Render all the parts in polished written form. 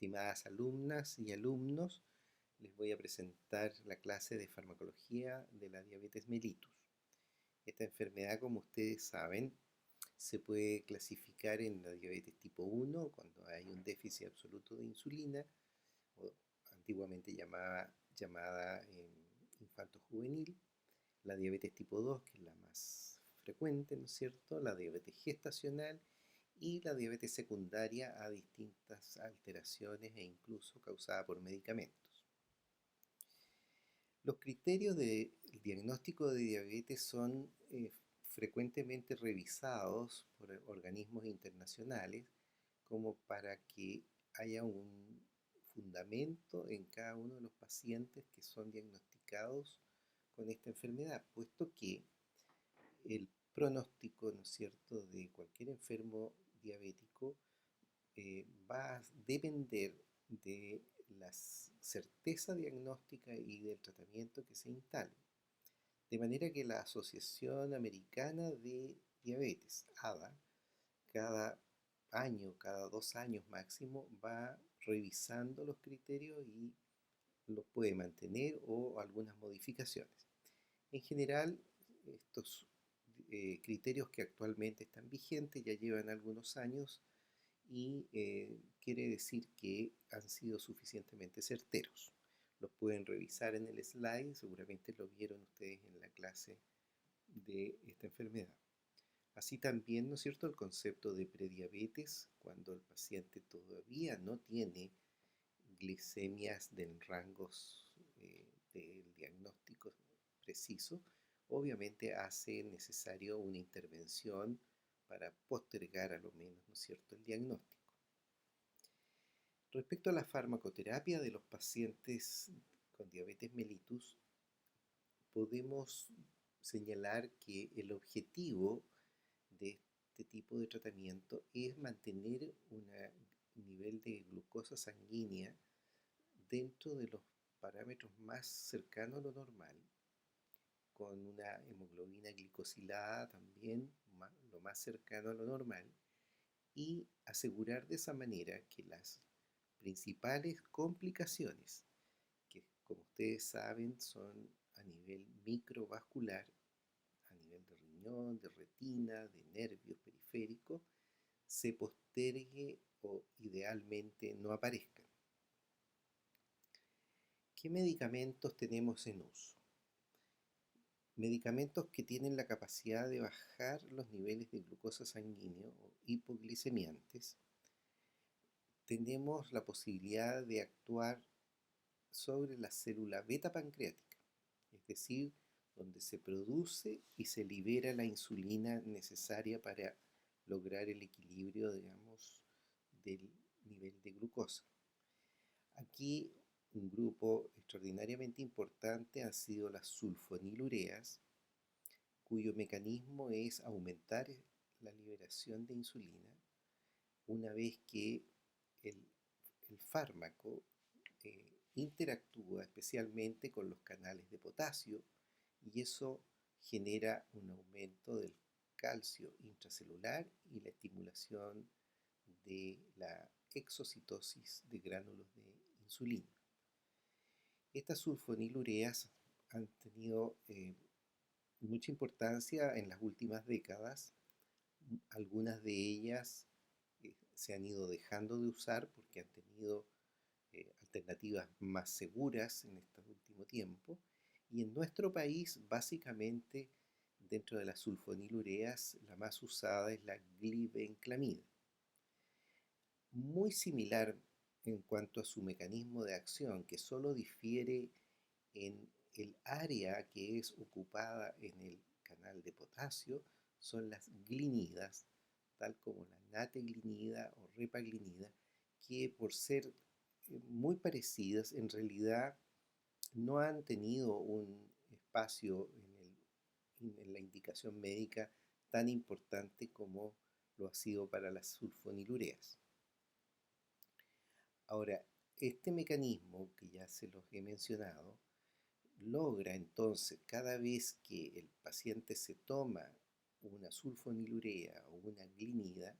Estimadas alumnas y alumnos, les voy a presentar la clase de farmacología de la diabetes mellitus. Esta enfermedad, como ustedes saben, se puede clasificar en la diabetes tipo 1, cuando hay un déficit absoluto de insulina, o antiguamente llamada infanto-juvenil, la diabetes tipo 2, que es la más frecuente, ¿no es cierto?, la diabetes gestacional, y la diabetes secundaria a distintas alteraciones e incluso causada por medicamentos. Los criterios del diagnóstico de diabetes son frecuentemente revisados por organismos internacionales como para que haya un fundamento en cada uno de los pacientes que son diagnosticados con esta enfermedad, puesto que el pronóstico, ¿no es cierto?, de cualquier enfermo diabético va a depender de la certeza diagnóstica y del tratamiento que se instale. De manera que la Asociación Americana de Diabetes, ADA, cada año, cada 2 años máximo, va revisando los criterios y los puede mantener o algunas modificaciones. En general, estos criterios que actualmente están vigentes ya llevan algunos años y quiere decir que han sido suficientemente certeros. Los pueden revisar en el slide, seguramente lo vieron ustedes en la clase de esta enfermedad. Así también, ¿no es cierto?, el concepto de prediabetes, cuando el paciente todavía no tiene glicemias en rangos del diagnóstico preciso, obviamente hace necesario una intervención para postergar a lo menos, ¿no es cierto?, el diagnóstico. Respecto a la farmacoterapia de los pacientes con diabetes mellitus, podemos señalar que el objetivo de este tipo de tratamiento es mantener un nivel de glucosa sanguínea dentro de los parámetros más cercanos a lo normal, con una hemoglobina glicosilada también lo más cercano a lo normal, y asegurar de esa manera que las principales complicaciones, que como ustedes saben son a nivel microvascular, a nivel de riñón, de retina, de nervios periféricos, se postergue o idealmente no aparezcan. ¿Qué medicamentos tenemos en uso? Medicamentos que tienen la capacidad de bajar los niveles de glucosa sanguíneo o hipoglicemiantes. Tenemos la posibilidad de actuar sobre la célula beta pancreática, es decir, donde se produce y se libera la insulina necesaria para lograr el equilibrio, digamos, del nivel de glucosa. Aquí un grupo extraordinariamente importante han sido las sulfonilureas, cuyo mecanismo es aumentar la liberación de insulina una vez que el fármaco interactúa especialmente con los canales de potasio, y eso genera un aumento del calcio intracelular y la estimulación de la exocitosis de gránulos de insulina. Estas sulfonilureas han tenido mucha importancia en las últimas décadas. Algunas de ellas se han ido dejando de usar porque han tenido alternativas más seguras en este último tiempo, y en nuestro país básicamente dentro de las sulfonilureas la más usada es la glibenclamida. Muy similar en cuanto a su mecanismo de acción, que solo difiere en el área que es ocupada en el canal de potasio, son las glinidas, tal como la nateglinida o repaglinida, que por ser muy parecidas, en realidad no han tenido un espacio en la indicación médica tan importante como lo ha sido para las sulfonilureas. Ahora, este mecanismo que ya se los he mencionado, logra entonces cada vez que el paciente se toma una sulfonilurea o una glinida,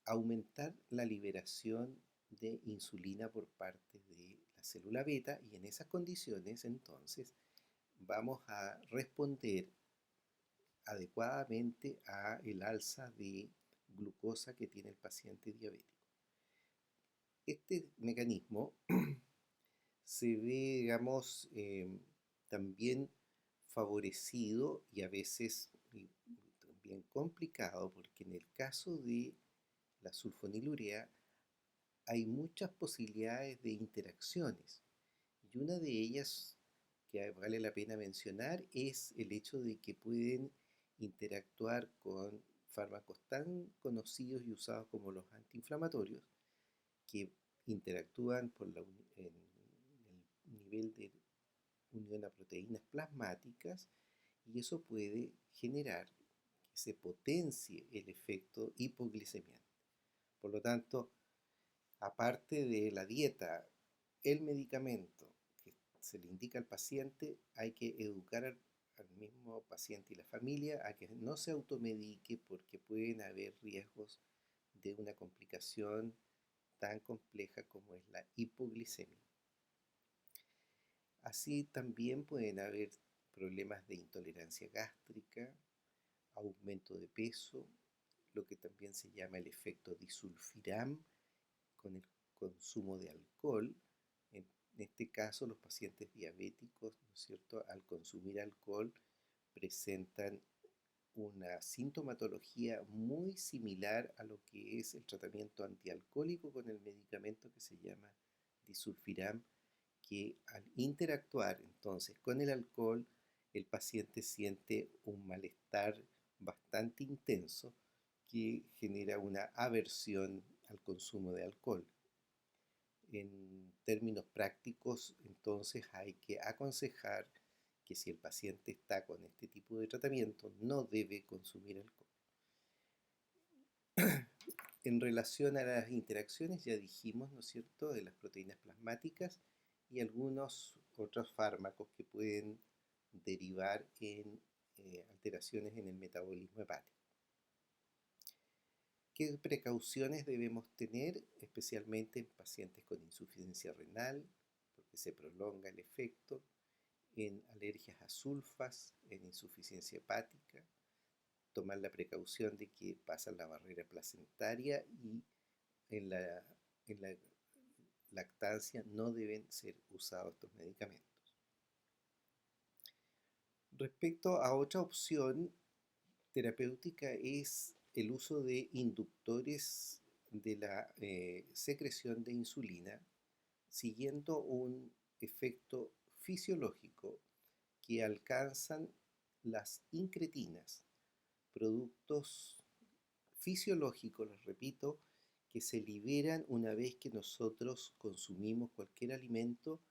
aumentar la liberación de insulina por parte de la célula beta, y en esas condiciones entonces vamos a responder adecuadamente a el alza de glucosa que tiene el paciente diabético. Este mecanismo se ve, digamos, también favorecido y a veces también complicado, porque en el caso de la sulfonilurea hay muchas posibilidades de interacciones, y una de ellas que vale la pena mencionar es el hecho de que pueden interactuar con fármacos tan conocidos y usados como los antiinflamatorios, que interactúan en el nivel de unión a proteínas plasmáticas, y eso puede generar que se potencie el efecto hipoglicemiante. Por lo tanto, aparte de la dieta, el medicamento que se le indica al paciente, hay que educar al mismo paciente y la familia a que no se automedique, porque pueden haber riesgos de una complicación tan compleja como es la hipoglicemia. Así también pueden haber problemas de intolerancia gástrica, aumento de peso, lo que también se llama el efecto disulfiram con el consumo de alcohol. En este caso, los pacientes diabéticos, ¿no es cierto?, al consumir alcohol presentan una sintomatología muy similar a lo que es el tratamiento antialcohólico con el medicamento que se llama disulfiram, que al interactuar entonces con el alcohol, el paciente siente un malestar bastante intenso que genera una aversión al consumo de alcohol. En términos prácticos, entonces hay que aconsejar que si el paciente está con este tipo de tratamiento, no debe consumir alcohol. En relación a las interacciones, ya dijimos, ¿no es cierto?, de las proteínas plasmáticas y algunos otros fármacos que pueden derivar en alteraciones en el metabolismo hepático. ¿Qué precauciones debemos tener, especialmente en pacientes con insuficiencia renal, porque se prolonga el efecto, en alergias a sulfas, en insuficiencia hepática? Tomar la precaución de que pasan la barrera placentaria, y en la lactancia no deben ser usados estos medicamentos. Respecto a otra opción terapéutica es el uso de inductores de la secreción de insulina, siguiendo un efecto fisiológico que alcanzan las incretinas, productos fisiológicos, les repito, que se liberan una vez que nosotros consumimos cualquier alimento,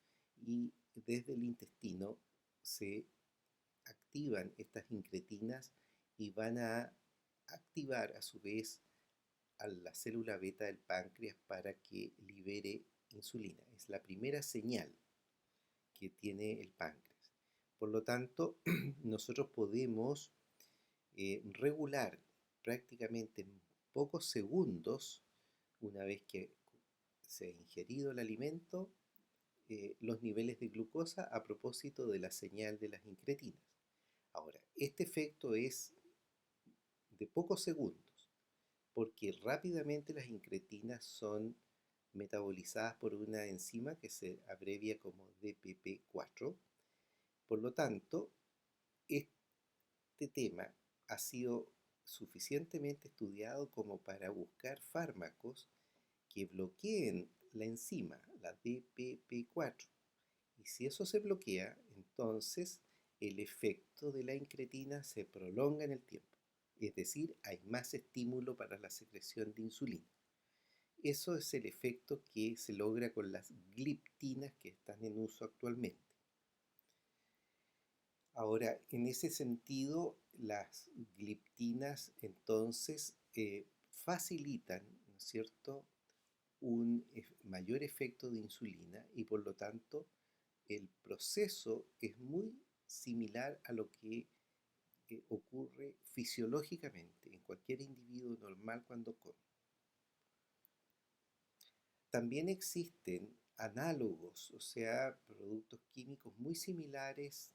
y desde el intestino se activan estas incretinas y van a activar a su vez a la célula beta del páncreas para que libere insulina. Es la primera señal que tiene el páncreas. Por lo tanto, nosotros podemos regular prácticamente en pocos segundos, una vez que se ha ingerido el alimento, los niveles de glucosa a propósito de la señal de las incretinas. Ahora, este efecto es de pocos segundos, porque rápidamente las incretinas son metabolizadas por una enzima que se abrevia como DPP4. Por lo tanto, este tema ha sido suficientemente estudiado como para buscar fármacos que bloqueen la enzima, la DPP4. Y si eso se bloquea, entonces el efecto de la incretina se prolonga en el tiempo. Es decir, hay más estímulo para la secreción de insulina. Eso es el efecto que se logra con las gliptinas que están en uso actualmente. Ahora, en ese sentido, las gliptinas entonces facilitan, ¿no es cierto?, un mayor efecto de insulina, y por lo tanto el proceso es muy similar a lo que ocurre fisiológicamente en cualquier individuo normal cuando come. También existen análogos, o sea, productos químicos muy similares,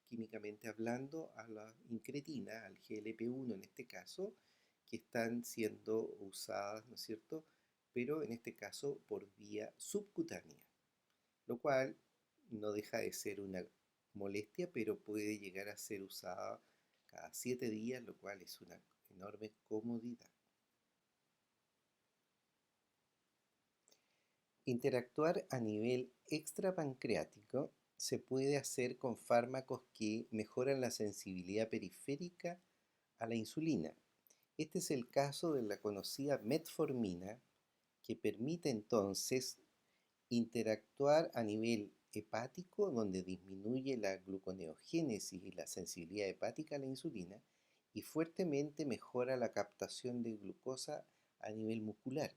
químicamente hablando, a la incretina, al GLP-1 en este caso, que están siendo usadas, ¿no es cierto? Pero en este caso por vía subcutánea, lo cual no deja de ser una molestia, pero puede llegar a ser usada cada 7 días, lo cual es una enorme comodidad. Interactuar a nivel extrapancreático se puede hacer con fármacos que mejoran la sensibilidad periférica a la insulina. Este es el caso de la conocida metformina, que permite entonces interactuar a nivel hepático, donde disminuye la gluconeogénesis y la sensibilidad hepática a la insulina, y fuertemente mejora la captación de glucosa a nivel muscular.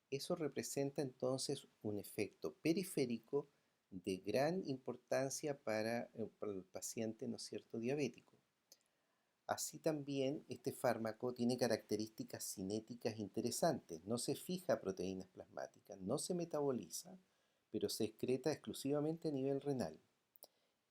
Eso representa entonces un efecto periférico de gran importancia para el paciente, ¿no es cierto?, diabético. Así también este fármaco tiene características cinéticas interesantes. No se fija a proteínas plasmáticas, no se metaboliza, pero se excreta exclusivamente a nivel renal.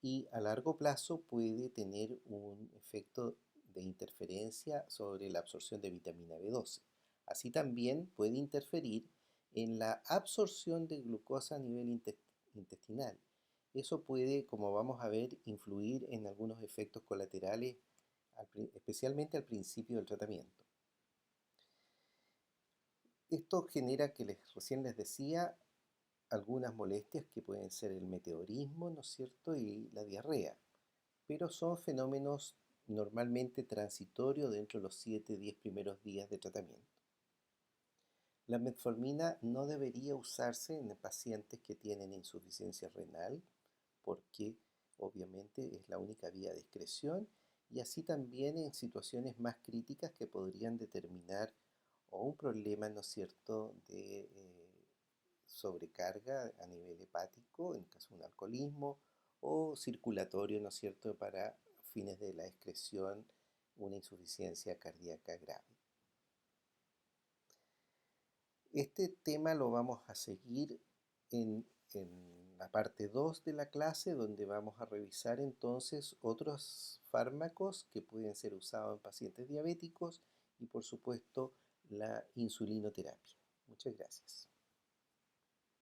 Y a largo plazo puede tener un efecto de interferencia sobre la absorción de vitamina B12. Así también puede interferir en la absorción de glucosa a nivel intestinal. Eso puede, como vamos a ver, influir en algunos efectos colaterales, especialmente al principio del tratamiento. Esto genera que recién les decía algunas molestias que pueden ser el meteorismo, ¿no es cierto?, y la diarrea, pero son fenómenos normalmente transitorios dentro de los 7-10 primeros días de tratamiento. La metformina no debería usarse en pacientes que tienen insuficiencia renal, porque obviamente es la única vía de excreción, y así también en situaciones más críticas que podrían determinar o un problema, ¿no es cierto?, de sobrecarga a nivel hepático, en caso de un alcoholismo, o circulatorio, ¿no es cierto?, para fines de la excreción, una insuficiencia cardíaca grave. Este tema lo vamos a seguir en la parte 2 de la clase, donde vamos a revisar entonces otros fármacos que pueden ser usados en pacientes diabéticos y por supuesto la insulinoterapia. Muchas gracias.